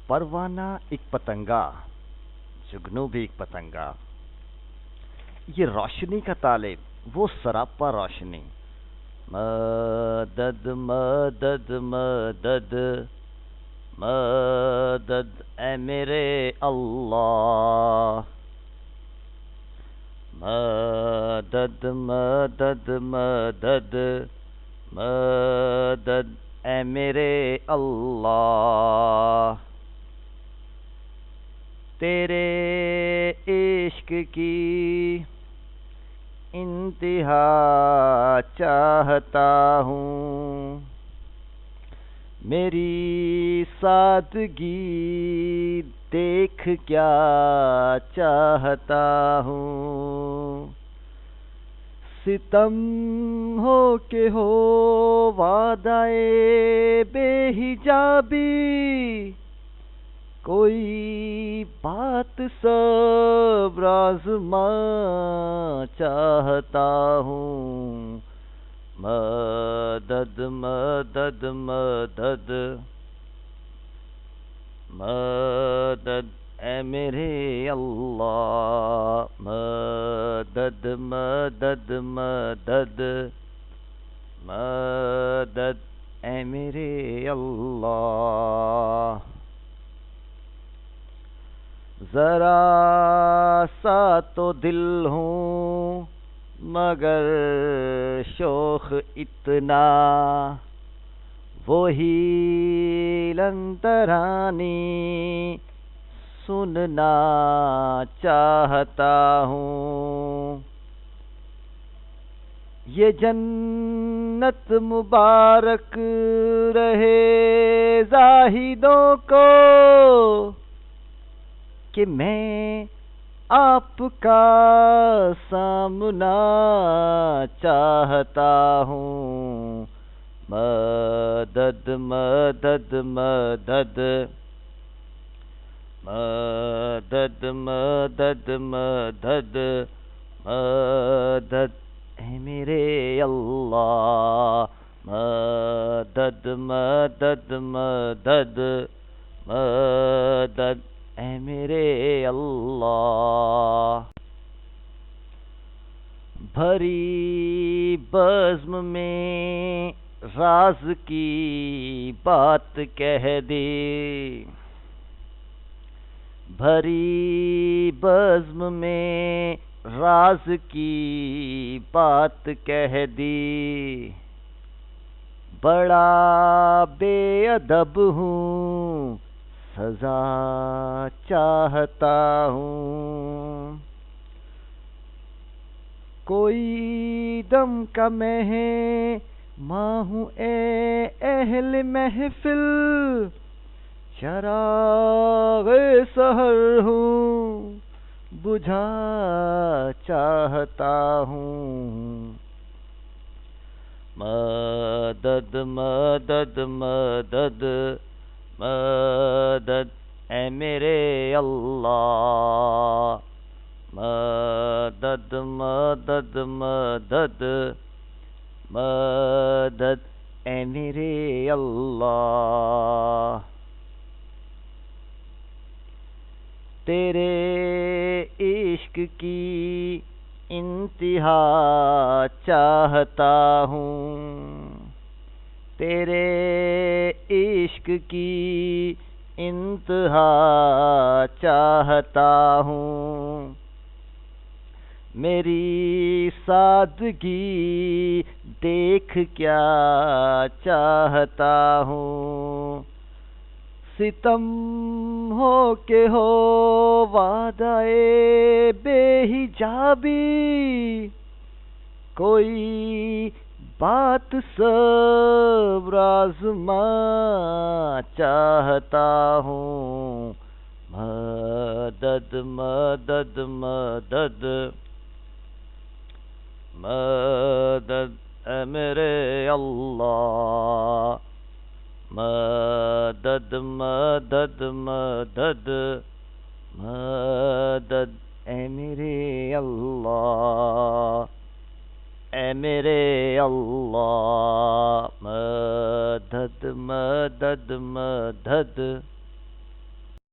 پروانہ ایک پتنگا، جگنو بھی ایک پتنگا، یہ روشنی کا طالب، وہ سراپا روشنی۔ مدد مدد مدد مدد اے میرے اللہ، مدد مدد مدد مدد اے میرے اللہ، تیرے عشق کی انتہا چاہتا ہوں، میری سادگی دیکھ کیا چاہتا ہوں، ستم ہو کہ ہو وعدۂ بے حجابی، کوئی بات صبر آزما چاہتا ہوں، مدد مدد مدد مدد اے میرے اللہ، مدد مدد مدد مدد اے میرے اللہ، ذرا سا تو دل ہوں مگر شوخ اتنا، وہی لندرانی سننا چاہتا ہوں، یہ جنت مبارک رہے زاہدوں کو کہ میں آپ کا سامنا چاہتا ہوں، مدد مدد مدد مدد مدد مدد مدد اے میرے اللہ، مدد مدد مدد مدد اے میرے اللہ، بھری بزم میں راز کی بات کہہ دے، بھری بزم میں راز کی بات کہہ دی، بڑا بے ادب ہوں سزا چاہتا ہوں، کوئی دم کا میں ماں ہوں اے اہل محفل، چراغ سحر ہوں بجھا چاہتا ہوں، مدد مدد مدد مدد اے میرے اللہ، مدد مدد مدد مدد اے میرے اللہ، تیرے عشق کی انتہا چاہتا ہوں، تیرے عشق کی انتہا چاہتا ہوں، میری سادگی دیکھ کیا چاہتا ہوں، ستم ہو کہ ہو وعدۂ بے حجابی، کوئی بات صبر آزما چاہتا ہوں، مدد مدد مدد مدد اے میرے اللہ، مدد مدد مدد مدد اے میرے اللہ، اے میرے اللہ، مدد مدد مدد